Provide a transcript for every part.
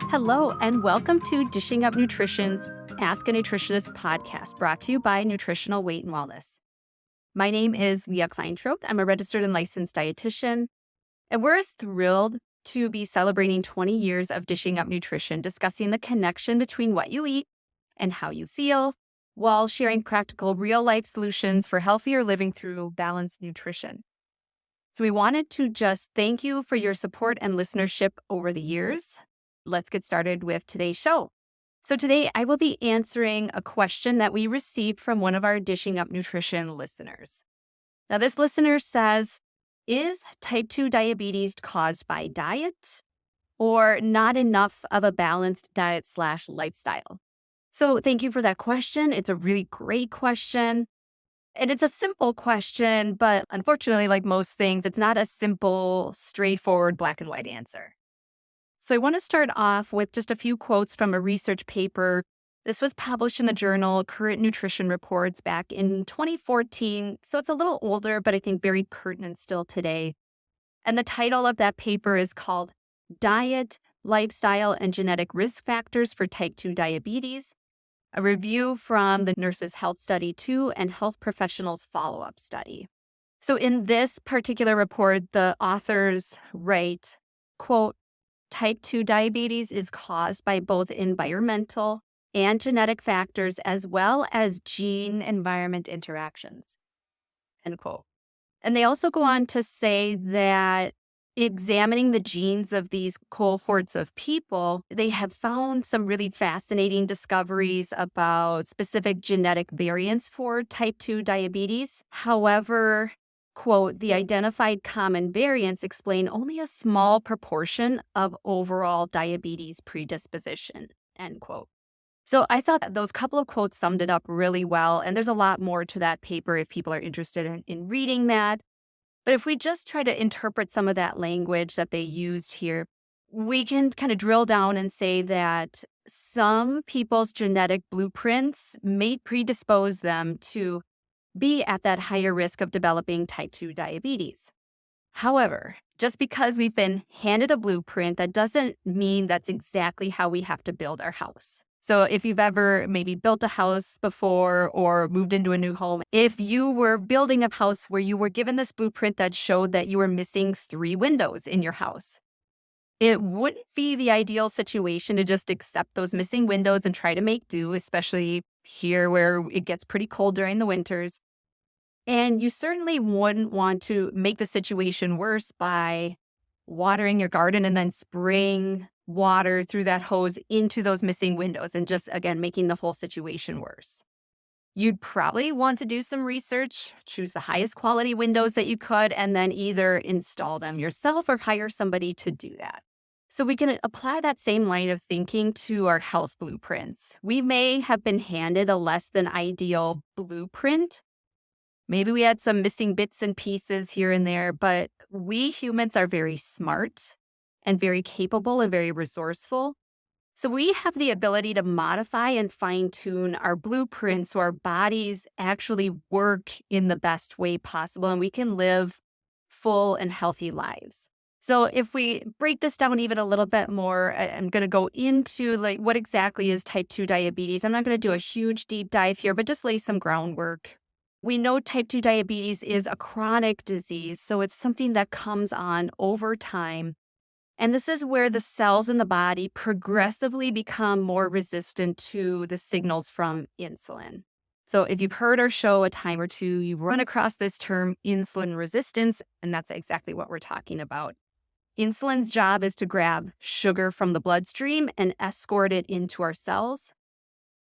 Hello, and welcome to Dishing Up Nutrition's Ask a Nutritionist podcast, brought to you by Nutritional Weight and Wellness. My name is Leah Kleinschrote. I'm a registered and licensed dietitian, and we're thrilled to be celebrating 20 years of Dishing Up Nutrition, discussing the connection between what you eat and how you feel, while sharing practical, real-life solutions for healthier living through balanced nutrition. So we wanted to just thank you for your support and listenership over the years. Let's get started with today's show. So today I will be answering a question that we received from one of our Dishing Up Nutrition listeners. Now this listener says, is type 2 diabetes caused by diet or not enough of a balanced diet/lifestyle? So thank you for that question. It's a really great question. And it's a simple question, but unfortunately, like most things, it's not a simple, straightforward, black and white answer. So I want to start off with just a few quotes from a research paper. This was published in the journal Current Nutrition Reports back in 2014. So it's a little older, but I think very pertinent still today. And the title of that paper is called Diet, Lifestyle, and Genetic Risk Factors for Type 2 Diabetes, a review from the Nurses' Health Study 2 and Health Professionals Follow-Up Study. So in this particular report, the authors write, quote, type 2 diabetes is caused by both environmental and genetic factors as well as gene-environment interactions, end quote. And they also go on to say that examining the genes of these cohorts of people, they have found some really fascinating discoveries about specific genetic variants for type 2 diabetes. However, quote, the identified common variants explain only a small proportion of overall diabetes predisposition, end quote. So I thought those couple of quotes summed it up really well. And there's a lot more to that paper if people are interested in reading that. But if we just try to interpret some of that language that they used here, we can kind of drill down and say that some people's genetic blueprints may predispose them to be at that higher risk of developing type 2 diabetes. However, just because we've been handed a blueprint, that doesn't mean that's exactly how we have to build our house. So if you've ever maybe built a house before or moved into a new home, if you were building a house where you were given this blueprint that showed that you were missing 3 windows in your house, it wouldn't be the ideal situation to just accept those missing windows and try to make do, especially here where it gets pretty cold during the winters. And you certainly wouldn't want to make the situation worse by watering your garden and then spraying water through that hose into those missing windows and just, again, making the whole situation worse. You'd probably want to do some research, choose the highest quality windows that you could, and then either install them yourself or hire somebody to do that. So we can apply that same line of thinking to our health blueprints. We may have been handed a less than ideal blueprint. Maybe we had some missing bits and pieces here and there, but we humans are very smart and very capable and very resourceful. So we have the ability to modify and fine-tune our blueprints so our bodies actually work in the best way possible and we can live full and healthy lives. So if we break this down even a little bit more, I'm going to go into like what exactly is type 2 diabetes. I'm not going to do a huge deep dive here, but just lay some groundwork. We know type 2 diabetes is a chronic disease, so it's something that comes on over time. And this is where the cells in the body progressively become more resistant to the signals from insulin. So if you've heard our show a time or two, you run across this term insulin resistance, and that's exactly what we're talking about. Insulin's job is to grab sugar from the bloodstream and escort it into our cells.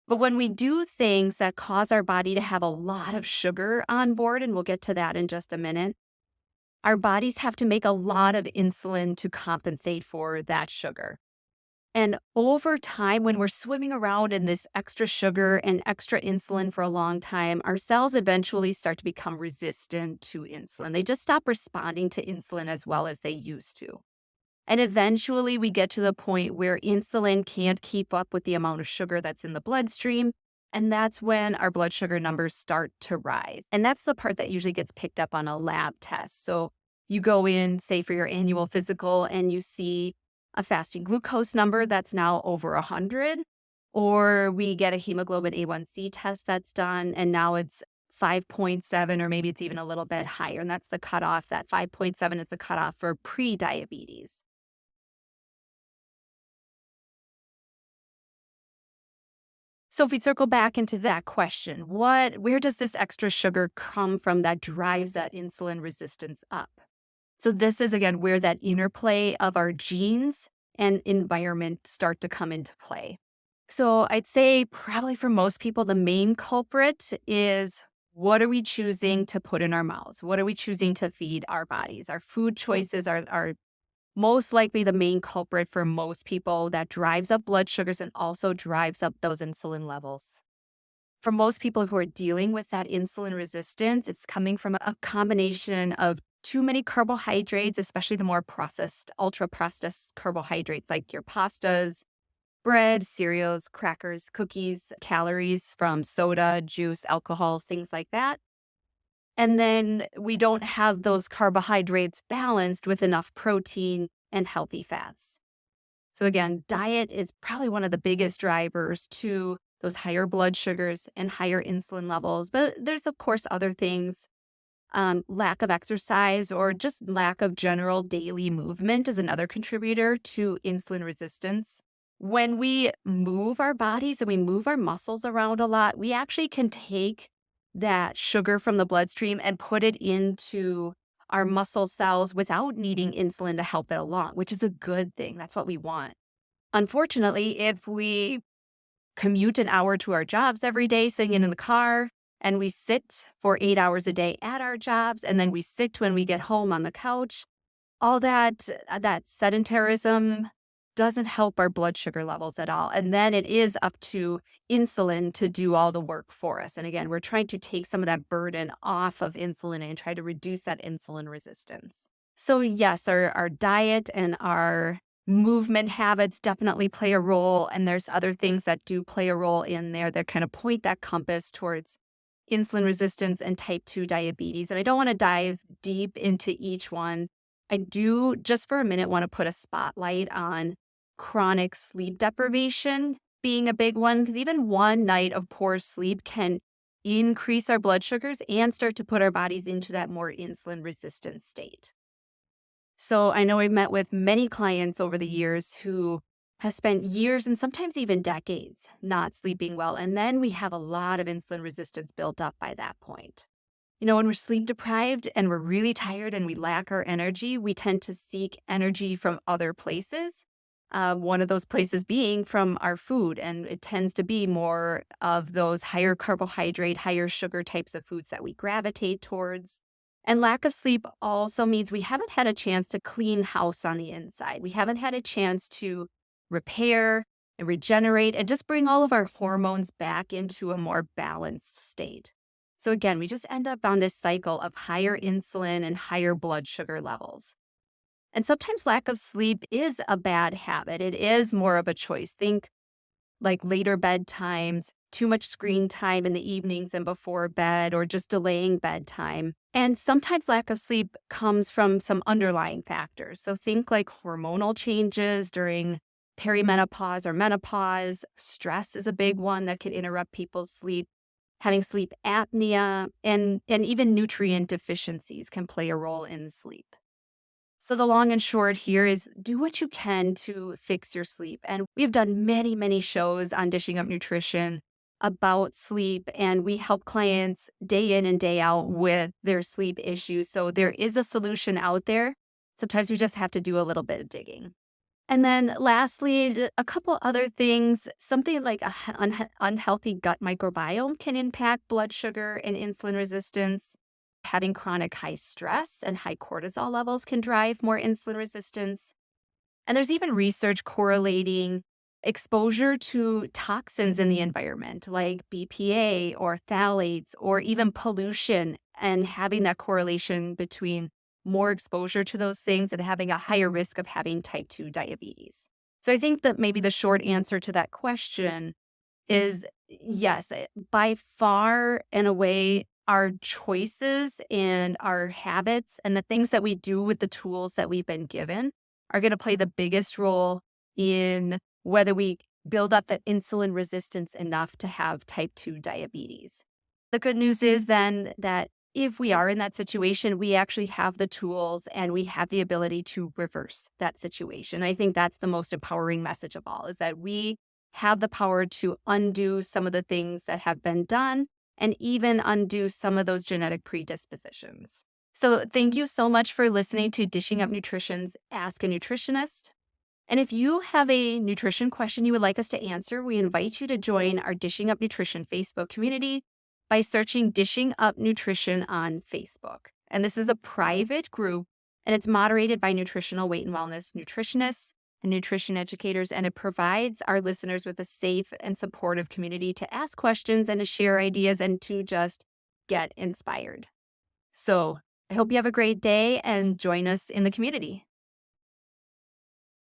But when we do things that cause our body to have a lot of sugar on board, and we'll get to that in just a minute, our bodies have to make a lot of insulin to compensate for that sugar. And over time, when we're swimming around in this extra sugar and extra insulin for a long time, our cells eventually start to become resistant to insulin. They just stop responding to insulin as well as they used to. And eventually we get to the point where insulin can't keep up with the amount of sugar that's in the bloodstream. And that's when our blood sugar numbers start to rise. And that's the part that usually gets picked up on a lab test. So you go in, say, for your annual physical, and you see a fasting glucose number that's now over 100, or we get a hemoglobin A1C test that's done, and now it's 5.7, or maybe it's even a little bit higher. And that's the cutoff. That 5.7 is the cutoff for pre-diabetes. So if we circle back into that question, where does this extra sugar come from that drives that insulin resistance up? So this is, again, where that interplay of our genes and environment start to come into play. So I'd say probably for most people, the main culprit is, what are we choosing to put in our mouths? What are we choosing to feed our bodies? Our food choices are most likely the main culprit for most people that drives up blood sugars and also drives up those insulin levels. For most people who are dealing with that insulin resistance, it's coming from a combination of too many carbohydrates, especially the more processed, ultra processed carbohydrates like your pastas, bread, cereals, crackers, cookies, calories from soda, juice, alcohol, things like that. And then we don't have those carbohydrates balanced with enough protein and healthy fats. So again, diet is probably one of the biggest drivers to those higher blood sugars and higher insulin levels. But there's, of course, other things. Lack of exercise or just lack of general daily movement is another contributor to insulin resistance. When we move our bodies and we move our muscles around a lot, we actually can take that sugar from the bloodstream and put it into our muscle cells without needing insulin to help it along, which is a good thing. That's what we want. Unfortunately, if we commute an hour to our jobs every day, sitting in the car, and we sit for 8 hours a day at our jobs, and then we sit when we get home on the couch, all that sedentarism doesn't help our blood sugar levels at all. And then it is up to insulin to do all the work for us. And again, we're trying to take some of that burden off of insulin and try to reduce that insulin resistance. So yes, our diet and our movement habits definitely play a role. And there's other things that do play a role in there that kind of point that compass towards insulin resistance and type 2 diabetes. And I don't want to dive deep into each one. I do, just for a minute, want to put a spotlight on chronic sleep deprivation being a big one, because even one night of poor sleep can increase our blood sugars and start to put our bodies into that more insulin resistant state. So I know I've met with many clients over the years who have spent years and sometimes even decades not sleeping well. And then we have a lot of insulin resistance built up by that point. You know, when we're sleep deprived and we're really tired and we lack our energy, we tend to seek energy from other places. One of those places being from our food. And it tends to be more of those higher carbohydrate, higher sugar types of foods that we gravitate towards. And lack of sleep also means we haven't had a chance to clean house on the inside. We haven't had a chance to repair and regenerate and just bring all of our hormones back into a more balanced state. So again, we just end up on this cycle of higher insulin and higher blood sugar levels. And sometimes lack of sleep is a bad habit. It is more of a choice. Think like later bedtimes, too much screen time in the evenings and before bed, or just delaying bedtime. And sometimes lack of sleep comes from some underlying factors. So think like hormonal changes during perimenopause or menopause. Stress is a big one that can interrupt people's sleep. Having sleep apnea and even nutrient deficiencies can play a role in sleep. So the long and short here is do what you can to fix your sleep. And we've done many, many shows on Dishing Up Nutrition about sleep, and we help clients day in and day out with their sleep issues. So there is a solution out there. Sometimes we just have to do a little bit of digging. And then lastly, a couple other things, something like an unhealthy gut microbiome can impact blood sugar and insulin resistance. Having chronic high stress and high cortisol levels can drive more insulin resistance. And there's even research correlating exposure to toxins in the environment like BPA or phthalates or even pollution, and having that correlation between more exposure to those things and having a higher risk of having type 2 diabetes. So I think that maybe the short answer to that question is yes, by far and away, our choices and our habits and the things that we do with the tools that we've been given are going to play the biggest role in whether we build up the insulin resistance enough to have type 2 diabetes. The good news is then that if we are in that situation, we actually have the tools and we have the ability to reverse that situation. I think that's the most empowering message of all, is that we have the power to undo some of the things that have been done and even undo some of those genetic predispositions. So thank you so much for listening to Dishing Up Nutrition's Ask a Nutritionist. And if you have a nutrition question you would like us to answer, we invite you to join our Dishing Up Nutrition Facebook community by searching Dishing Up Nutrition on Facebook. And this is a private group, and it's moderated by nutritional weight and wellness nutritionists and nutrition educators, and it provides our listeners with a safe and supportive community to ask questions and to share ideas and to just get inspired. So I hope you have a great day and join us in the community.